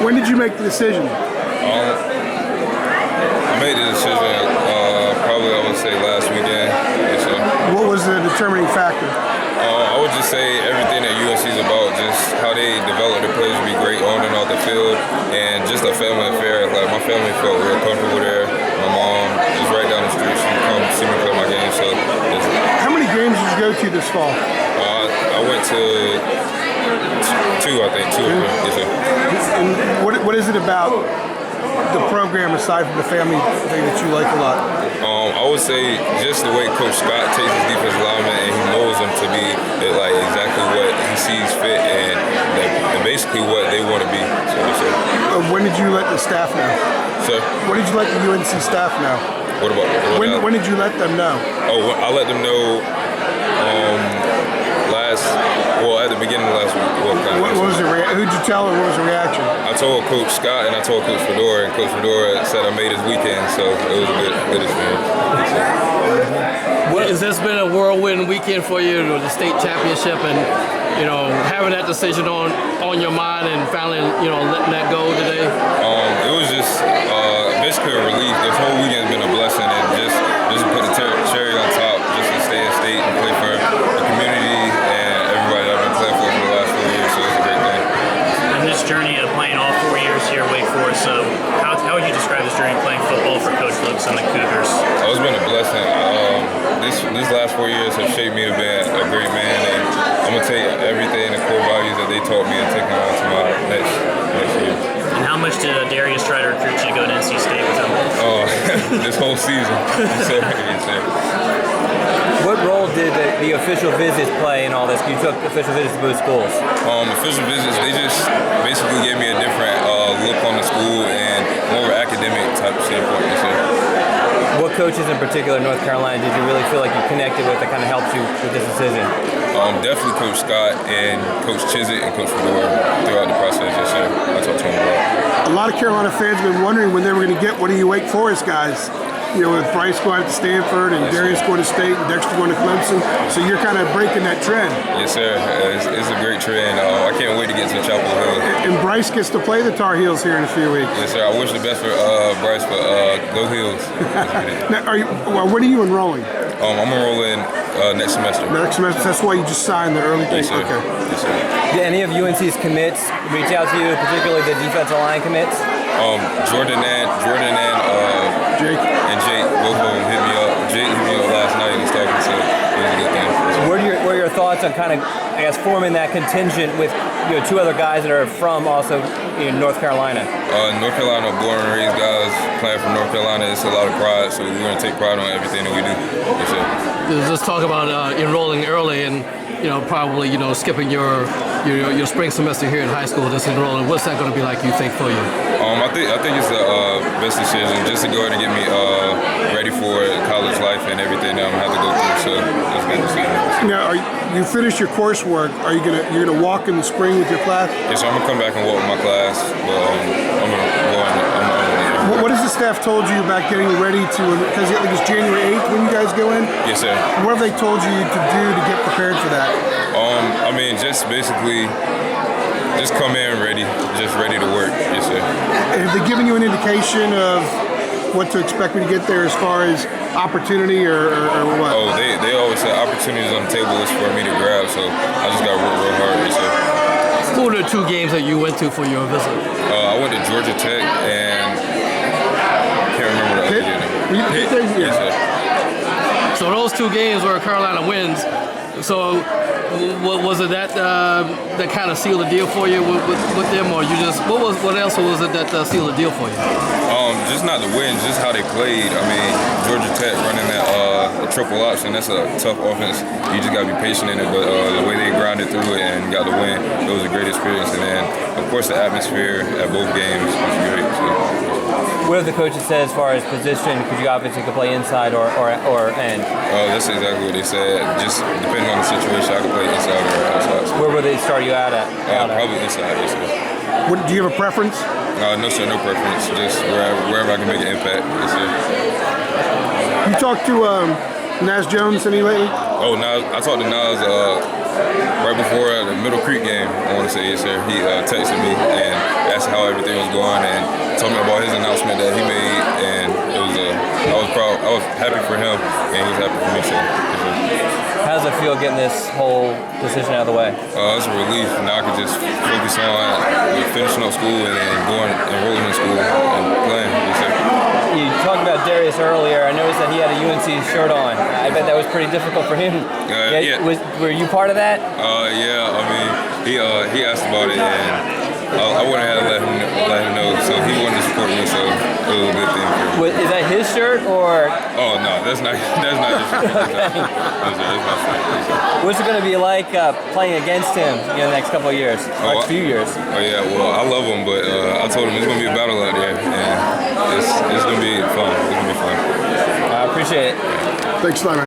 When did you make the decision? I made the decision probably, I would say, last weekend. Yes, sir. What was the determining factor? I would just say everything that UNC is about, just how they develop the players to be great on and off the field, and just a family affair. Like, my family felt real comfortable there. My mom is right down the street. She would come see me play my game. So, how many games did you go to this fall? I went to two, I think. Two. Yes, sir. And what is it about the program, aside from the family thing, that you like a lot? I would say just the way Coach Scott takes his defensive linemen and he molds them to be like exactly what he sees fit and basically what they want to be. So, when did you let the staff know? Sir? When did you let the UNC staff know? What about? When did you let them know? Oh, I let them know at the beginning of last week. What was the who'd you tell or what was the reaction? I told Coach Scott and I told Coach Fedora, and Coach Fedora said I made his weekend, so it was a good experience. Well, has this been a whirlwind weekend for you, the state championship, and having that decision on your mind and finally letting that go today? It was just basically a relief. This whole weekend has been a blessing, and just to put the cherry on top, just to stay in state and play for the community and everybody that I've been playing for the last 4 years. So it's a great thing. And this journey of playing all 4 years here at Wake Forest, how would you describe this journey of playing football for Coach Lucas and the Cougars? It's been a blessing. These last 4 years have shaped me to be a great man, and I'm gonna take everything, the core values that they taught me, and take them on to my next year. And how much did Darius try to recruit you to go to NC State with him? This whole season. What role did the official visits play in all this? You took official visits to both schools. Official visits, they just basically gave me a different look on the school and more of an academic type of standpoint. What coaches in particular in North Carolina did you really feel like you connected with that kind of helped you with this decision? Definitely Coach Scott and Coach Chizik and Coach Fedora throughout the process. Yes, sir. I talked to him about. A lot of Carolina fans have been wondering when they were going to get one of you Wake Forest guys. With Bryce going to Stanford and Darius going to State and Dexter going to Clemson. So you're kind of breaking that trend. Yes, sir. It's a great trend. I can't wait to get to Chapel Hill. And Bryce gets to play the Tar Heels here in a few weeks. Yes, sir. I wish the best for Bryce, but go Heels. Now, when are you enrolling? I'm enrolling next semester. Next semester? That's why you just signed the early thing? Yes, sir. Okay. Yes, sir. Did any of UNC's commits reach out to you, particularly the defensive line commits? Jordan and Jake, both of them hit me up. Jake hit me up last night and stuff, so it was a good thing. What are your thoughts on kind of, forming that contingent with two other guys that are from also North Carolina? North Carolina, born and raised guys playing from North Carolina. It's a lot of pride, so we're going to take pride on everything that we do. Yes, sir. Let's talk about enrolling early and probably skipping your spring semester here in high school, just enrolling. What's that going to be like, you think, for you? I think it's the best decision just to go ahead and get me ready for college life and everything that I'm gonna have to go through. So that's a good decision. Now, you finished your coursework. Are you gonna walk in the spring with your class? Yes, so I'm gonna come back and walk with my class. But I'm gonna go on. What has the staff told you about getting ready to? Because I think it's January 8th when you guys go in. Yes, sir. What have they told you to do to get prepared for that? I mean, just basically. Just come in ready to work. Yes, sir. Have they given you an indication of what to expect when you get there as far as opportunity or what? Oh, they always say opportunities on the table is for me to grab, so I just got to work real hard. Yes, sir. Who were the 2 games that you went to for your visit? I went to Georgia Tech and I can't remember the other game. Pitt? Yes, sir. So those 2 games were Carolina wins. So was it that kind of sealed the deal for you with them, or you just what else was it that sealed the deal for you? Just not the wins, just how they played. I mean, Georgia Tech running that triple option, that's a tough offense. You just got to be patient in it, but the way they grounded through it and got the win, it was a great experience. And then, of course, the atmosphere at both games was great. So. What have the coaches said as far as position? Because you obviously could play inside or end. That's exactly what they said. Just depending on the situation, I could play inside or outside. So. Where would they start you out at? Probably inside. Yes, sir. Do you have a preference? No, sir, no preference. Just wherever I can make an impact. Yes, sir. You talked to Nas Jones any lately? Oh, Nas, I talked to Nas right before the Middle Creek game, I want to say, yes, sir, he texted me and asked how everything was going and told me about his announcement that he made, and it was I was proud. I was happy for him, and he was happy for me. So, How does it feel getting this whole decision out of the way? it's a relief. Now I can just focus on finishing up school and then enrolling in school and playing. Yes, sir. You talked about Darius earlier. I noticed that he had a UNC shirt on. I bet that was pretty difficult for him. Yeah. Were you part of that? Yeah. I mean, he asked about it, and I wouldn't have let him know. So he wanted to support me, so it was a good thing for him. Is that his shirt or? Oh no, that's not his shirt. That's my shirt. What's it going to be like playing against him in the next couple of years, next few years? Oh yeah, well I love him, but I told him it's going to be a battle out there, and it's going to be fun. It's going to be fun. I appreciate it. Thanks a lot, man.